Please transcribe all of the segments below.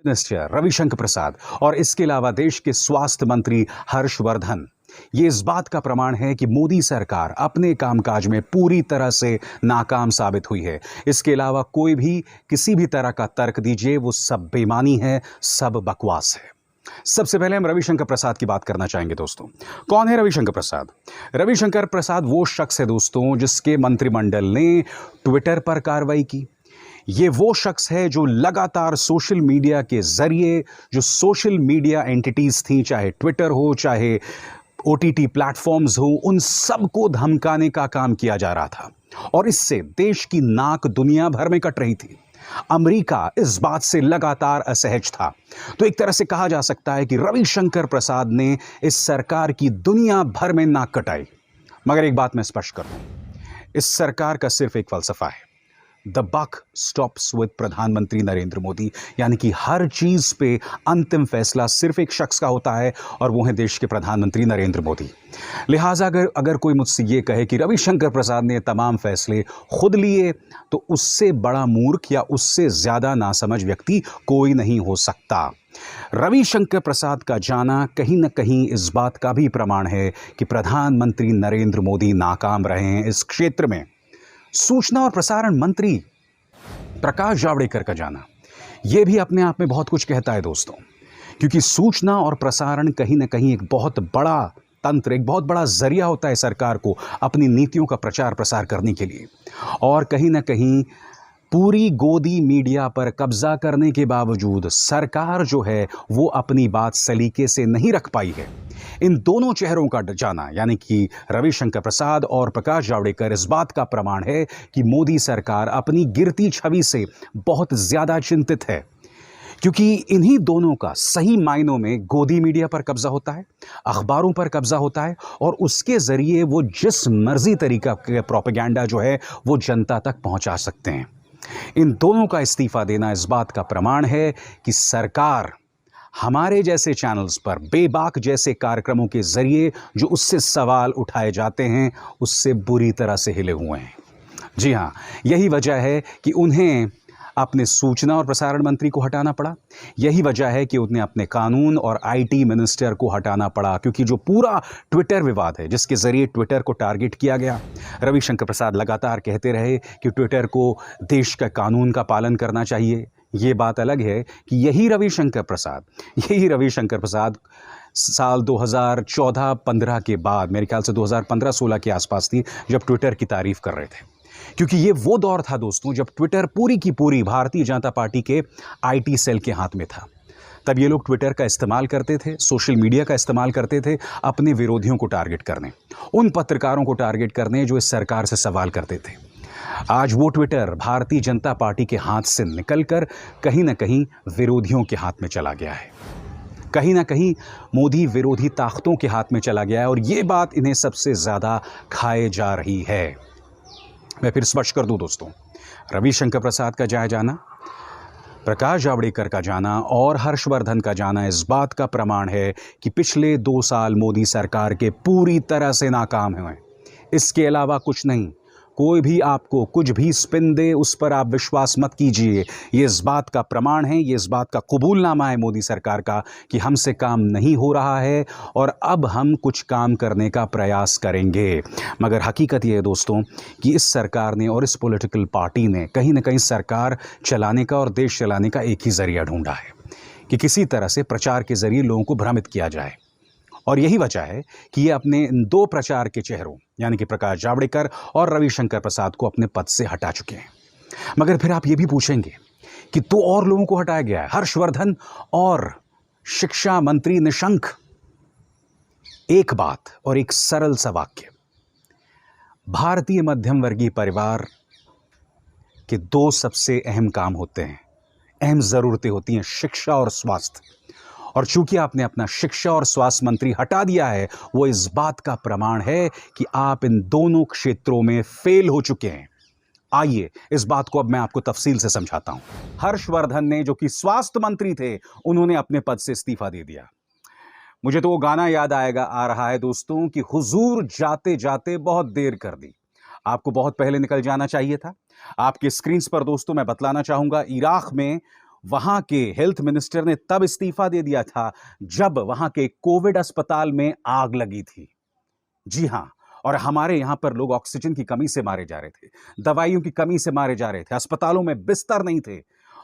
Minister Ravishankar प्रसाद और इसके अलावा देश के स्वास्थ्य मंत्री हर्षवर्धन, ये इस बात का प्रमाण है कि मोदी सरकार अपने कामकाज में पूरी तरह से नाकाम साबित हुई है। इसके अलावा कोई भी किसी भी तरह का तर्क दीजिए, वो सब बेईमानी है, सब बकवास है। सबसे पहले हम रविशंकर प्रसाद की बात करना चाहेंगे दोस्तों। कौन है रविशंकर प्रसाद? रविशंकर प्रसाद वो शख्स है दोस्तों जिसके मंत्रिमंडल ने ट्विटर पर कार्रवाई की। ये वो शख्स है जो लगातार सोशल मीडिया के जरिए, जो सोशल मीडिया एंटिटीज थी, चाहे ट्विटर हो, चाहे ओटीटी प्लेटफॉर्म्स हो, उन सबको धमकाने का काम किया जा रहा था और इससे देश की नाक दुनिया भर में कट रही थी। अमेरिका इस बात से लगातार असहज था। तो एक तरह से कहा जा सकता है कि रविशंकर प्रसाद ने इस सरकार की दुनिया भर में नाक कटाई। मगर एक बात मैं स्पष्ट कर दूं, इस सरकार का सिर्फ एक फलसफा है, द बक स्टॉप्स विद प्रधानमंत्री नरेंद्र मोदी, यानी कि हर चीज पे अंतिम फैसला सिर्फ एक शख्स का होता है और वो है देश के प्रधानमंत्री नरेंद्र मोदी। लिहाजा अगर कोई मुझसे ये कहे कि रविशंकर प्रसाद ने तमाम फैसले खुद लिए, तो उससे बड़ा मूर्ख या उससे ज्यादा नासमझ व्यक्ति कोई नहीं हो सकता। रविशंकर प्रसाद का जाना कहीं ना कहीं इस बात का भी प्रमाण है कि प्रधानमंत्री नरेंद्र मोदी नाकाम रहे हैं इस क्षेत्र में। सूचना और प्रसारण मंत्री प्रकाश जावड़ेकर का जाना यह भी अपने आप में बहुत कुछ कहता है दोस्तों, क्योंकि सूचना और प्रसारण कहीं ना कहीं एक बहुत बड़ा तंत्र, एक बहुत बड़ा जरिया होता है सरकार को अपनी नीतियों का प्रचार प्रसार करने के लिए। और कहीं ना कहीं पूरी गोदी मीडिया पर कब्जा करने के बावजूद सरकार जो है वो अपनी बात सलीके से नहीं रख पाई है। इन दोनों चेहरों का जाना, यानी कि रविशंकर प्रसाद और प्रकाश जावड़ेकर, इस बात का प्रमाण है कि मोदी सरकार अपनी गिरती छवि से बहुत ज्यादा चिंतित है, क्योंकि इन्हीं दोनों का सही मायनों में गोदी मीडिया पर कब्जा होता है, अखबारों पर कब्जा होता है और उसके जरिए वो जिस मर्जी तरीका के प्रोपेगेंडा जो है वो जनता तक पहुंचा सकते हैं। इन दोनों का इस्तीफा देना इस बात का प्रमाण है कि सरकार हमारे जैसे चैनल्स पर बेबाक जैसे कार्यक्रमों के जरिए जो उससे सवाल उठाए जाते हैं उससे बुरी तरह से हिले हुए हैं। जी हां, यही वजह है कि उन्हें अपने सूचना और प्रसारण मंत्री को हटाना पड़ा। यही वजह है कि उन्हें अपने कानून और आईटी मिनिस्टर को हटाना पड़ा, क्योंकि जो पूरा ट्विटर विवाद है जिसके जरिए ट्विटर को टारगेट किया गया, रविशंकर प्रसाद लगातार कहते रहे कि ट्विटर को देश का कानून का पालन करना चाहिए। ये बात अलग है कि यही रविशंकर प्रसाद साल 2014-15 के बाद, मेरे ख्याल से 2015-16 के आसपास थी, जब ट्विटर की तारीफ कर रहे थे, क्योंकि ये वो दौर था दोस्तों जब ट्विटर पूरी की पूरी भारतीय जनता पार्टी के आईटी सेल के हाथ में था। तब ये लोग ट्विटर का इस्तेमाल करते थे, सोशल मीडिया का इस्तेमाल करते थे अपने विरोधियों को टारगेट करने, उन पत्रकारों को टारगेट करने जो इस सरकार से सवाल करते थे। आज वो ट्विटर भारतीय जनता पार्टी के हाथ से निकलकर कहीं ना कहीं विरोधियों के हाथ में चला गया है, कहीं ना कहीं मोदी विरोधी ताकतों के हाथ में चला गया है और ये बात इन्हें सबसे ज्यादा खाए जा रही है। मैं फिर स्पष्ट कर दूं दोस्तों, रविशंकर प्रसाद का जाना, प्रकाश जावड़ेकर का जाना और हर्षवर्धन का जाना इस बात का प्रमाण है कि पिछले 2 साल मोदी सरकार के पूरी तरह से नाकाम हुए। इसके अलावा कुछ नहीं। कोई भी आपको कुछ भी स्पिन दे, उस पर आप विश्वास मत कीजिए। ये इस बात का प्रमाण है, ये इस बात का कबूलनामा है मोदी सरकार का कि हमसे काम नहीं हो रहा है और अब हम कुछ काम करने का प्रयास करेंगे। मगर हकीकत ये है दोस्तों कि इस सरकार ने और इस पॉलिटिकल पार्टी ने कहीं ना कहीं सरकार चलाने का और देश चलाने का एक ही जरिया ढूंढा है कि किसी तरह से प्रचार के जरिए लोगों को भ्रमित किया जाए। और यही वजह है कि ये अपने इन 2 प्रचार के चेहरों, यानी कि प्रकाश जावड़ेकर और रविशंकर प्रसाद को अपने पद से हटा चुके हैं। मगर फिर आप ये भी पूछेंगे कि 2 और लोगों को हटाया गया है, हर्षवर्धन और शिक्षा मंत्री निशंक। एक बात और एक सरल सा वाक्य, भारतीय मध्यम वर्गीय परिवार के 2 सबसे अहम काम होते हैं, अहम जरूरतें होती हैं, शिक्षा और स्वास्थ्य। और चूंकि आपने अपना शिक्षा और स्वास्थ्य मंत्री हटा दिया है, वो इस बात का प्रमाण है कि आप इन दोनों क्षेत्रों में फेल हो चुके हैं। आइए इस बात को अब मैं आपको तफसील से समझाता हूं। हर्षवर्धन ने, जो कि स्वास्थ्य मंत्री थे, उन्होंने अपने पद से इस्तीफा दे दिया। मुझे तो वो गाना याद आ रहा है दोस्तों कि हुजूर जाते जाते बहुत देर कर दी। आपको बहुत पहले निकल जाना चाहिए था। आपके स्क्रीन पर दोस्तों मैं बतलाना चाहूंगा, इराक में वहां के हेल्थ मिनिस्टर ने तब इस्तीफा दे दिया था जब वहां के कोविड अस्पताल में आग लगी थी। जी हां, और हमारे यहां पर लोग ऑक्सीजन की कमी से मारे जा रहे थे, दवाइयों की कमी से मारे जा रहे थे, अस्पतालों में बिस्तर नहीं थे।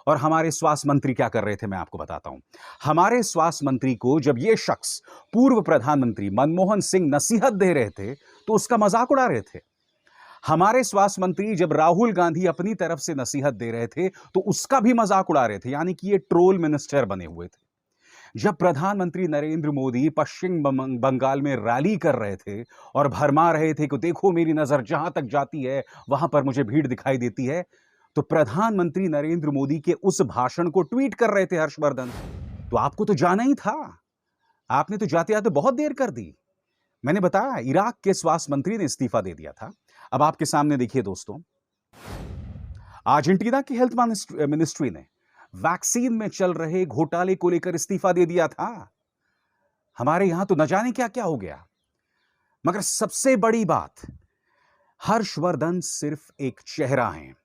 और हमारे स्वास्थ्य मंत्री क्या कर रहे थे, मैं आपको बताता हूं। हमारे स्वास्थ्य मंत्री को जब यह शख्स पूर्व प्रधानमंत्री मनमोहन सिंह नसीहत दे रहे थे तो उसका मजाक उड़ा रहे थे। हमारे स्वास्थ्य मंत्री जब राहुल गांधी अपनी तरफ से नसीहत दे रहे थे तो उसका भी मजाक उड़ा रहे थे, यानी कि ये ट्रोल मिनिस्टर बने हुए थे। जब प्रधानमंत्री नरेंद्र मोदी पश्चिम बंगाल में रैली कर रहे थे और भरमा रहे थे कि देखो मेरी नजर जहां तक जाती है वहां पर मुझे भीड़ दिखाई देती है, तो प्रधानमंत्री नरेंद्र मोदी के उस भाषण को ट्वीट कर रहे थे हर्षवर्धन। तो आपको तो जाना ही था, आपने तो जाते जाते बहुत देर कर दी। मैंने बताया इराक के स्वास्थ्य मंत्री ने इस्तीफा दे दिया था। अब आपके सामने देखिए दोस्तों, अर्जेंटीना की हेल्थ मिनिस्ट्री ने वैक्सीन में चल रहे घोटाले को लेकर इस्तीफा दे दिया था। हमारे यहां तो न जाने क्या क्या हो गया। मगर सबसे बड़ी बात, हर्षवर्धन सिर्फ एक चेहरा हैं।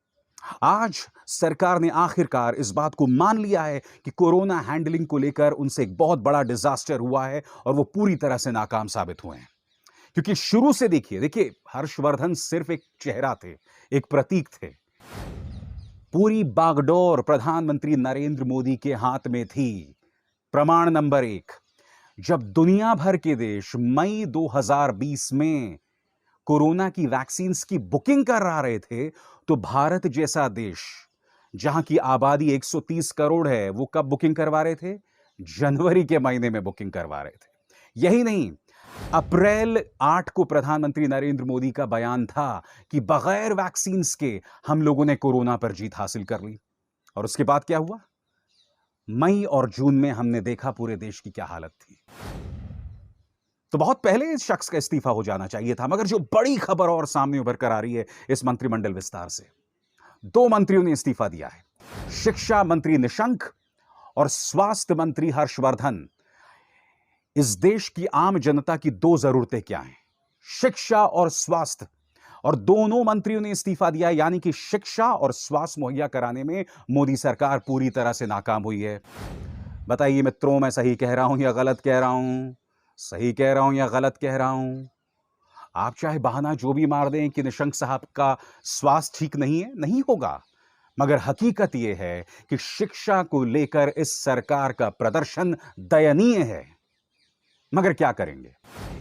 आज सरकार ने आखिरकार इस बात को मान लिया है कि कोरोना हैंडलिंग को लेकर उनसे एक बहुत बड़ा डिजास्टर हुआ है और वो पूरी तरह से नाकाम साबित हुए हैं। क्योंकि शुरू से देखिए हर्षवर्धन सिर्फ एक चेहरा थे, एक प्रतीक थे। पूरी बागडोर प्रधानमंत्री नरेंद्र मोदी के हाथ में थी। प्रमाण नंबर 1, जब दुनिया भर के देश मई 2020 में कोरोना की वैक्सीन की बुकिंग करा रहे थे, तो भारत जैसा देश जहां की आबादी 130 करोड़ है, वो कब बुकिंग करवा रहे थे? जनवरी के महीने में बुकिंग करवा रहे थे। यही नहीं, अप्रैल 8 को प्रधानमंत्री नरेंद्र मोदी का बयान था कि बगैर वैक्सीन के हम लोगों ने कोरोना पर जीत हासिल कर ली। और उसके बाद क्या हुआ? मई और जून में हमने देखा पूरे देश की क्या हालत थी। तो बहुत पहले इस शख्स का इस्तीफा हो जाना चाहिए था। मगर जो बड़ी खबर और सामने उभर कर आ रही है इस मंत्रिमंडल विस्तार से, 2 मंत्रियों ने इस्तीफा दिया है, शिक्षा मंत्री निशंक और स्वास्थ्य मंत्री हर्षवर्धन। इस देश की आम जनता की 2 जरूरतें क्या हैं? शिक्षा और स्वास्थ्य। और दोनों मंत्रियों ने इस्तीफा दिया, यानी कि शिक्षा और स्वास्थ्य मुहैया कराने में मोदी सरकार पूरी तरह से नाकाम हुई है। बताइए मित्रों, मैं सही कह रहा हूं या गलत कह रहा हूं? सही कह रहा हूं या गलत कह रहा हूं? आप चाहे बहाना जो भी मार दें कि निशंक साहब का स्वास्थ्य ठीक नहीं है, नहीं होगा। मगर हकीकत यह है कि शिक्षा को लेकर इस सरकार का प्रदर्शन दयनीय है। मगर क्या करेंगे,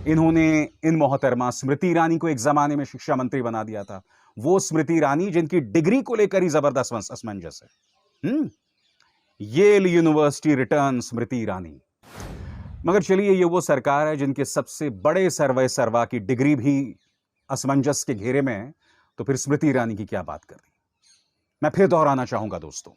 इन्होंने इन मोहतरमा स्मृति ईरानी को एक जमाने में शिक्षा मंत्री बना दिया था। वो स्मृति ईरानी जिनकी डिग्री को लेकर ही जबरदस्त असमंजस है। L university return Smriti Irani. मगर चलिए, ये वो सरकार है जिनके सबसे बड़े सर्वे सर्वा की डिग्री भी असमंजस के घेरे में है, तो फिर स्मृति ईरानी की क्या बात करनी। मैं फिर दोहराना चाहूंगा दोस्तों,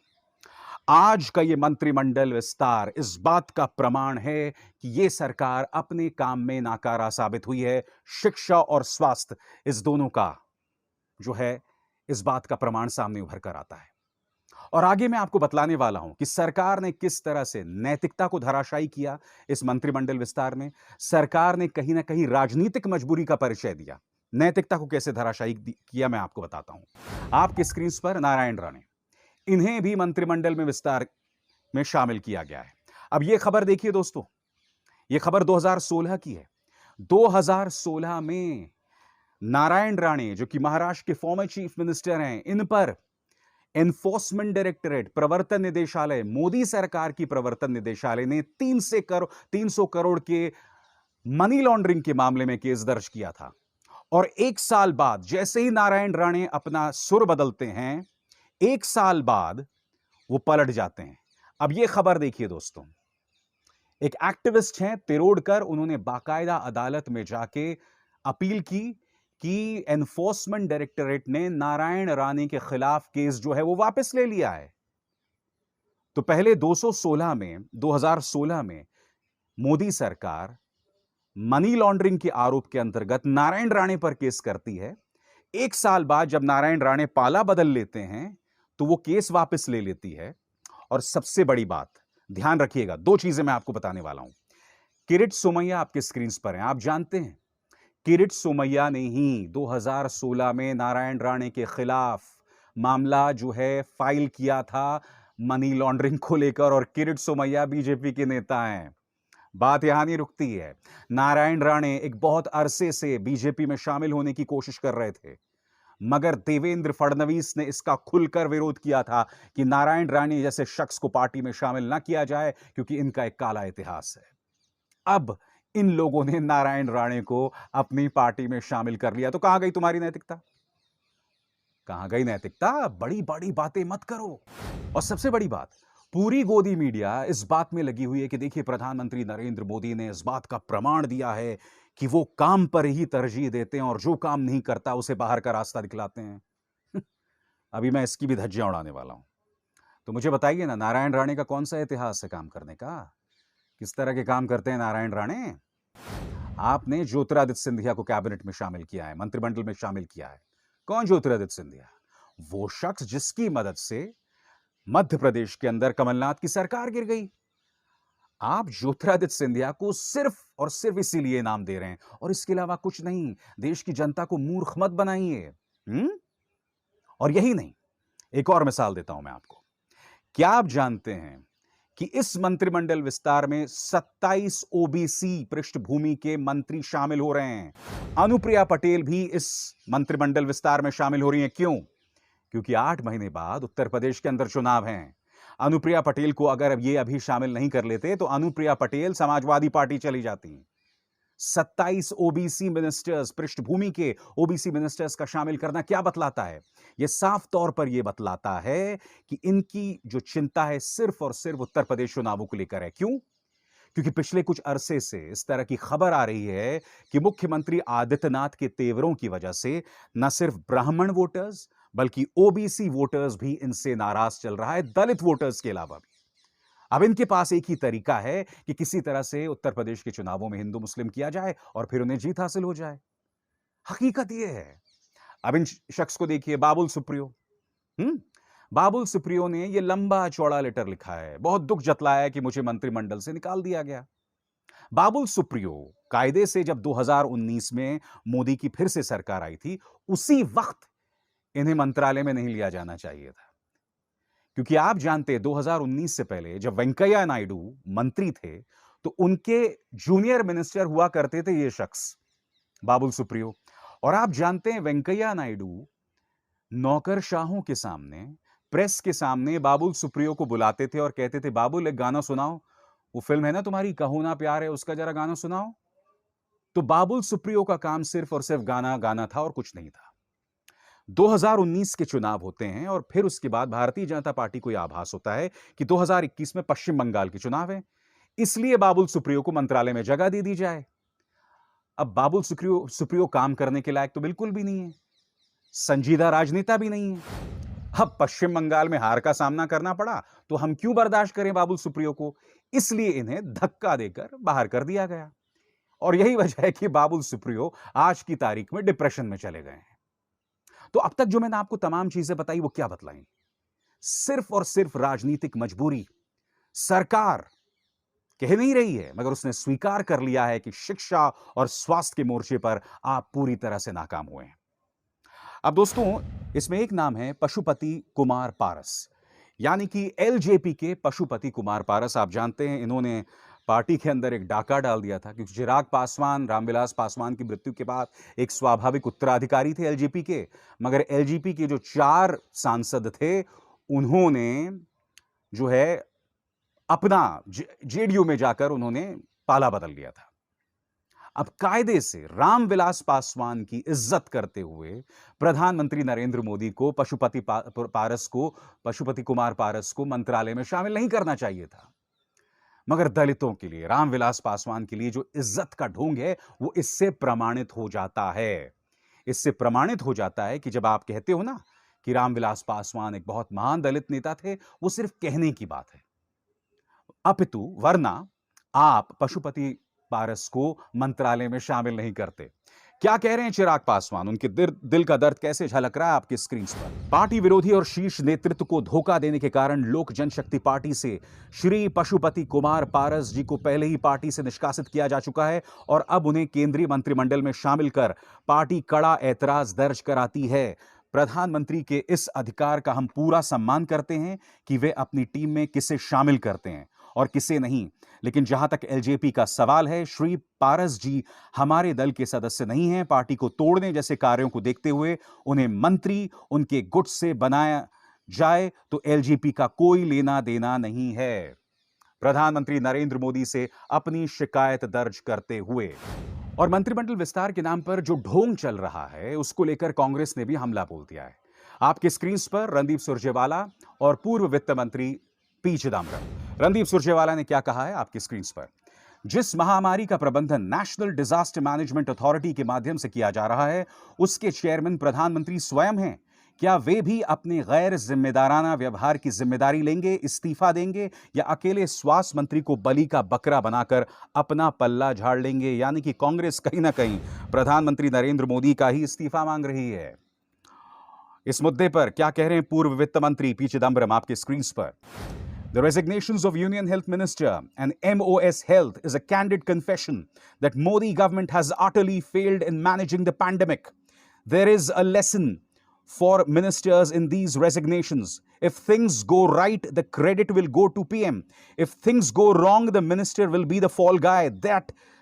आज का ये मंत्रिमंडल विस्तार इस बात का प्रमाण है कि ये सरकार अपने काम में नाकारा साबित हुई है। शिक्षा और स्वास्थ्य, इस दोनों का जो है इस बात का प्रमाण सामने उभर कर आता है। और आगे मैं आपको बतलाने वाला हूं कि सरकार ने किस तरह से नैतिकता को धराशायी किया। इस मंत्रिमंडल विस्तार में सरकार ने कहीं ना कहीं राजनीतिक मजबूरी का परिचय दिया। नैतिकता को कैसे धराशायी किया, मैं आपको बताता हूं। आपकी स्क्रीन पर नारायण राणे, इन्हें भी मंत्रिमंडल में विस्तार में शामिल किया गया है। अब यह खबर देखिए दोस्तों, यह खबर 2016 की है। 2016 में नारायण राणे, जो कि महाराष्ट्र के फॉर्मर चीफ मिनिस्टर हैं, इन पर एनफोर्समेंट डायरेक्टरेट, प्रवर्तन निदेशालय, मोदी सरकार की प्रवर्तन निदेशालय ने 300 करोड़ के मनी लॉन्ड्रिंग के मामले में केस दर्ज किया था। और 1 साल बाद, जैसे ही नारायण राणे अपना सुर बदलते हैं, 1 साल बाद वो पलट जाते हैं। अब ये खबर देखिए दोस्तों, एक एक्टिविस्ट हैं तिरोडकर, उन्होंने बाकायदा अदालत में जाके अपील की कि एनफोर्समेंट डायरेक्टरेट ने नारायण राणे के खिलाफ केस जो है वो वापस ले लिया है। तो पहले 2016 में मोदी सरकार मनी लॉन्ड्रिंग के आरोप के अंतर्गत नारायण राणे पर केस करती है। 1 साल बाद जब नारायण राणे पाला बदल लेते हैं तो वो केस वापस ले लेती है। और सबसे बड़ी बात, ध्यान रखिएगा, 2 चीजें मैं आपको बताने वाला हूं। किरीट सोमैया आपके स्क्रीन पर हैं। आप जानते हैं किरीट सोमैया ने ही 2016 में नारायण राणे के खिलाफ मामला जो है फाइल किया था मनी लॉन्ड्रिंग को लेकर और किरीट सोमैया बीजेपी के नेता हैं। बात यहां नहीं रुकती है। नारायण राणे एक बहुत अरसे से बीजेपी में शामिल होने की कोशिश कर रहे थे, मगर देवेंद्र फडणवीस ने इसका खुलकर विरोध किया था कि नारायण राणे जैसे शख्स को पार्टी में शामिल ना किया जाए, क्योंकि इनका एक काला इतिहास है। अब इन लोगों ने नारायण राणे को अपनी पार्टी में शामिल कर लिया, तो कहां गई तुम्हारी नैतिकता? कहां गई नैतिकता? बड़ी बड़ी बातें मत करो। और सबसे बड़ी बात, पूरी गोदी मीडिया इस बात में लगी हुई है कि देखिए, प्रधानमंत्री नरेंद्र मोदी ने इस बात का प्रमाण दिया है कि वो काम पर ही तरजीह देते हैं और जो काम नहीं करता उसे बाहर का रास्ता दिखलाते हैं। अभी मैं इसकी भी धज्जियां उड़ाने वाला हूं। तो मुझे बताइए ना, नारायण राणे का कौन सा इतिहास है काम करने का? किस तरह के काम करते हैं नारायण राणे? आपने ज्योतिरादित्य सिंधिया को कैबिनेट में शामिल किया है, मंत्रिमंडल में शामिल किया है। कौन ज्योतिरादित्य सिंधिया? वो शख्स जिसकी मदद से मध्य प्रदेश के अंदर कमलनाथ की सरकार गिर गई। आप ज्योतिरादित्य सिंधिया को सिर्फ और सिर्फ इसीलिए नाम दे रहे हैं, और इसके अलावा कुछ नहीं। देश की जनता को मूर्ख मत बनाइए। और यही नहीं, एक और मिसाल देता हूं मैं आपको। क्या आप जानते हैं कि इस मंत्रिमंडल विस्तार में 27 ओबीसी पृष्ठभूमि के मंत्री शामिल हो रहे हैं? अनुप्रिया पटेल भी इस मंत्रिमंडल विस्तार में शामिल हो रही हैं। क्यों? क्योंकि 8 महीने बाद उत्तर प्रदेश के अंदर चुनाव हैं। अनुप्रिया पटेल को अगर ये अभी शामिल नहीं कर लेते तो अनुप्रिया पटेल समाजवादी पार्टी चली जाती। 27 ओबीसी मिनिस्टर्स, पृष्ठभूमि के ओबीसी मिनिस्टर्स का शामिल करना क्या बतलाता है? यह साफ तौर पर यह बतलाता है कि इनकी जो चिंता है सिर्फ और सिर्फ उत्तर प्रदेश चुनावों को लेकर है। क्यों? क्योंकि पिछले कुछ अरसे से इस तरह की खबर आ रही है कि मुख्यमंत्री आदित्यनाथ के तेवरों की वजह से न सिर्फ ब्राह्मण वोटर्स बल्कि ओबीसी वोटर्स भी इनसे नाराज चल रहा है, दलित वोटर्स के अलावा भी। अब इनके पास एक ही तरीका है कि किसी तरह से उत्तर प्रदेश के चुनावों में हिंदू मुस्लिम किया जाए और फिर उन्हें जीत हासिल हो जाए। हकीकत यह है। अब इन शख्स को देखिए, बाबुल सुप्रियो। बाबुल सुप्रियो ने यह लंबा चौड़ा लेटर लिखा है, बहुत दुख जतलाया कि मुझे मंत्रिमंडल से निकाल दिया गया। बाबुल सुप्रियो कायदे से जब 2019 में मोदी की फिर से सरकार आई थी, उसी वक्त इन्हें मंत्रालय में नहीं लिया जाना चाहिए था। क्योंकि आप जानते हैं 2019 से पहले जब वेंकैया नायडू मंत्री थे तो उनके जूनियर मिनिस्टर हुआ करते थे ये शख्स, बाबुल सुप्रियो। और आप जानते हैं वेंकैया नायडू नौकरशाहों के सामने, प्रेस के सामने बाबुल सुप्रियो को बुलाते थे और कहते थे, बाबुल एक गाना सुनाओ, वो फिल्म है ना तुम्हारी कहो ना प्यार है, उसका जरा गाना सुनाओ। तो बाबुल सुप्रियो का काम सिर्फ और सिर्फ गाना गाना था और कुछ नहीं था। 2019 के चुनाव होते हैं और फिर उसके बाद भारतीय जनता पार्टी को यह आभास होता है कि 2021 में पश्चिम बंगाल के चुनाव है, इसलिए बाबुल सुप्रियो को मंत्रालय में जगह दे दी जाए। अब बाबुल सुप्रियो काम करने के लायक तो बिल्कुल भी नहीं है, संजीदा राजनेता भी नहीं है। अब पश्चिम बंगाल में हार का सामना करना पड़ा तो हम क्यों बर्दाश्त करें बाबुल सुप्रियो को? इसलिए इन्हें धक्का देकर बाहर कर दिया गया। और यही वजह है कि बाबुल सुप्रियो आज की तारीख में डिप्रेशन में चले गए हैं। तो अब तक जो मैंने आपको तमाम चीजें बताई वो क्या बतलाई? सिर्फ और सिर्फ राजनीतिक मजबूरी। सरकार कह नहीं रही है, मगर उसने स्वीकार कर लिया है कि शिक्षा और स्वास्थ्य के मोर्चे पर आप पूरी तरह से नाकाम हुए हैं। अब दोस्तों, इसमें एक नाम है पशुपति कुमार पारस, यानी कि एलजेपी के पशुपति कुमार पारस। आप जानते हैं इन्होंने पार्टी के अंदर एक डाका डाल दिया था, क्योंकि चिराग पासवान, रामविलास पासवान की मृत्यु के बाद एक स्वाभाविक उत्तराधिकारी थे एलजेपी के, मगर एलजेपी के जो 4 सांसद थे उन्होंने जो है अपना जेडीयू में जाकर उन्होंने पाला बदल लिया था। अब कायदे से रामविलास पासवान की इज्जत करते हुए प्रधानमंत्री नरेंद्र मोदी को पशुपति कुमार पारस को मंत्रालय में शामिल नहीं करना चाहिए था। मगर दलितों के लिए, रामविलास पासवान के लिए जो इज्जत का ढोंग है वो इससे प्रमाणित हो जाता है। इससे प्रमाणित हो जाता है कि जब आप कहते हो ना कि रामविलास पासवान एक बहुत महान दलित नेता थे, वो सिर्फ कहने की बात है, अपितु वरना आप पशुपति पारस को मंत्रालय में शामिल नहीं करते। क्या कह रहे हैं चिराग पासवान? उनके दिल का दर्द कैसे झलक रहा है आपकी स्क्रीन पर। पार्टी विरोधी और शीर्ष नेतृत्व को धोखा देने के कारण लोक जनशक्ति पार्टी से श्री पशुपति कुमार पारस जी को पहले ही पार्टी से निष्कासित किया जा चुका है और अब उन्हें केंद्रीय मंत्रिमंडल में शामिल कर पार्टी कड़ा ऐतराज दर्ज कराती है। प्रधानमंत्री के इस अधिकार का हम पूरा सम्मान करते हैं कि वे अपनी टीम में किसे शामिल करते हैं और किसे नहीं। लेकिन जहां तक एलजेपी का सवाल है, श्री पारस जी हमारे दल के सदस्य नहीं हैं। पार्टी को तोड़ने जैसे कार्यों को देखते हुए उन्हें मंत्री उनके गुट से बनाया जाए तो एलजेपी का कोई लेना देना नहीं है। प्रधानमंत्री नरेंद्र मोदी से अपनी शिकायत दर्ज करते हुए। और मंत्रिमंडल विस्तार के नाम पर जो ढोंग चल रहा है उसको लेकर कांग्रेस ने भी हमला बोल दिया है। आपके स्क्रीन पर रणदीप सुरजेवाला और पूर्व वित्त मंत्री पी चिदंबरम। रणदीप सुरजेवाला ने क्या कहा है आपकी स्क्रीन पर। जिस महामारी का प्रबंधन नेशनल डिजास्टर मैनेजमेंट अथॉरिटी के माध्यम से किया जा रहा है उसके चेयरमैन प्रधानमंत्री स्वयं हैं। क्या वे भी अपने गैर जिम्मेदाराना व्यवहार की जिम्मेदारी लेंगे, इस्तीफा देंगे, या अकेले स्वास्थ्य मंत्री को बलि का बकरा बनाकर अपना पल्ला झाड़ लेंगे? यानी कि कांग्रेस कहीं ना कहीं प्रधानमंत्री नरेंद्र मोदी का ही इस्तीफा मांग रही है। इस मुद्दे पर क्या कह रहे हैं पूर्व वित्त मंत्री पी चिदंबरम आपके स्क्रीन पर। The resignations of Union Health Minister and MOS Health is a candid confession that Modi government has utterly failed in managing the pandemic. There is a lesson for ministers in these resignations. If things go right, the credit will go to PM. If things go wrong, the minister will be the fall guy.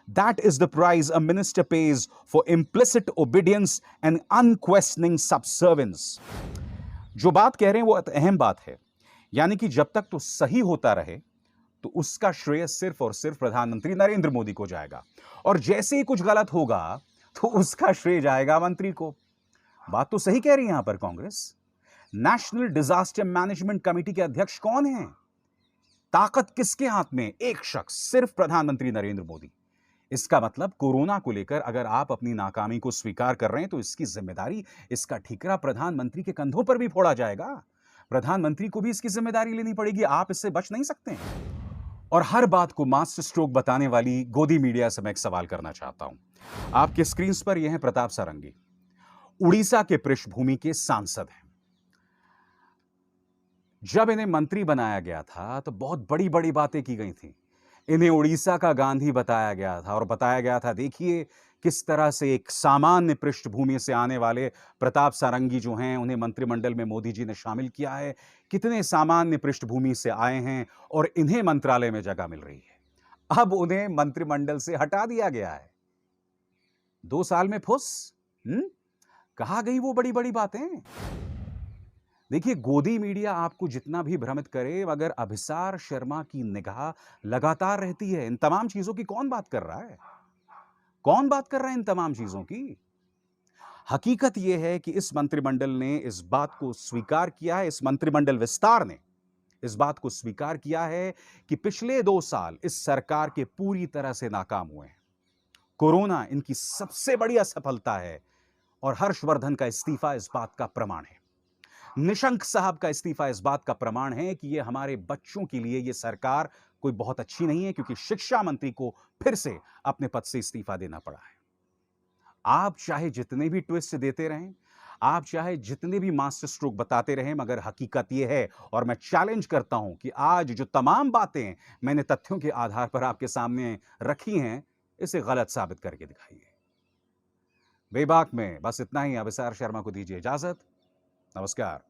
That is the price a minister pays for implicit obedience and unquestioning subservience. जो बात कह रहे हैं वो अहम बात है। यानी कि जब तक तो सही होता रहे तो उसका श्रेय सिर्फ और सिर्फ प्रधानमंत्री नरेंद्र मोदी को जाएगा, और जैसे ही कुछ गलत होगा तो उसका श्रेय जाएगा मंत्री को। बात तो सही कह रही है यहां पर Congress. National disaster management committee के अध्यक्ष कौन हैं? ताकत किसके हाथ में? एक शख्स, सिर्फ प्रधानमंत्री नरेंद्र मोदी। इसका मतलब कोरोना को लेकर अगर आप अपनी नाकामी को स्वीकार कर रहे हैं तो इसकी जिम्मेदारी, इसका ठीकरा प्रधानमंत्री के कंधों पर भी फोड़ा जाएगा। प्रधानमंत्री को भी इसकी जिम्मेदारी लेनी पड़ेगी। आप इससे बच नहीं सकते हैं। और हर बात को मास्टर स्ट्रोक बताने वाली गोदी मीडिया से मैं एक सवाल करना चाहता हूं। आपके स्क्रीन पर यह है प्रताप सारंगी, उड़ीसा के पृष्ठभूमि के सांसद हैं। जब इन्हें मंत्री बनाया गया था तो बहुत बड़ी बड़ी बातें की गई थी। इन्हें उड़ीसा का गांधी बताया गया था और बताया गया था देखिए किस तरह से एक सामान्य पृष्ठभूमि से आने वाले प्रताप सारंगी जो हैं उन्हें मंत्रिमंडल में मोदी जी ने शामिल किया है। कितने सामान्य पृष्ठभूमि से आए हैं और इन्हें मंत्रालय में जगह मिल रही है। अब उन्हें मंत्रिमंडल से हटा दिया गया है। 2 साल में फुस। कहां गई वो बड़ी बड़ी बातें? देखिए, गोदी मीडिया आपको जितना भी भ्रमित करे, मगर अभिसार शर्मा की निगाह लगातार रहती है। इन तमाम चीजों की कौन बात कर रहा है? कौन बात कर रहा है इन तमाम चीजों की? हकीकत यह है कि इस मंत्रिमंडल ने इस बात को स्वीकार किया है, इस मंत्रिमंडल विस्तार ने इस बात को स्वीकार किया है कि पिछले 2 साल इस सरकार के पूरी तरह से नाकाम हुए हैं। कोरोना इनकी सबसे बड़ी असफलता है और हर्षवर्धन का इस्तीफा इस बात का प्रमाण है। निशंक साहब का इस्तीफा इस बात का प्रमाण है कि यह हमारे बच्चों के लिए यह सरकार कोई बहुत अच्छी नहीं है, क्योंकि शिक्षा मंत्री को फिर से अपने पद से इस्तीफा देना पड़ा है। आप चाहे जितने भी ट्विस्ट देते रहें, आप चाहे जितने भी मास्टर स्ट्रोक बताते रहें, मगर हकीकत यह है, और मैं चैलेंज करता हूं कि आज जो तमाम बातें मैंने तथ्यों के आधार पर आपके सामने रखी हैं, इसे गलत साबित करके दिखाइए। बेबाक में बस इतना ही। अभिसार शर्मा को दीजिए इजाजत। नमस्कार।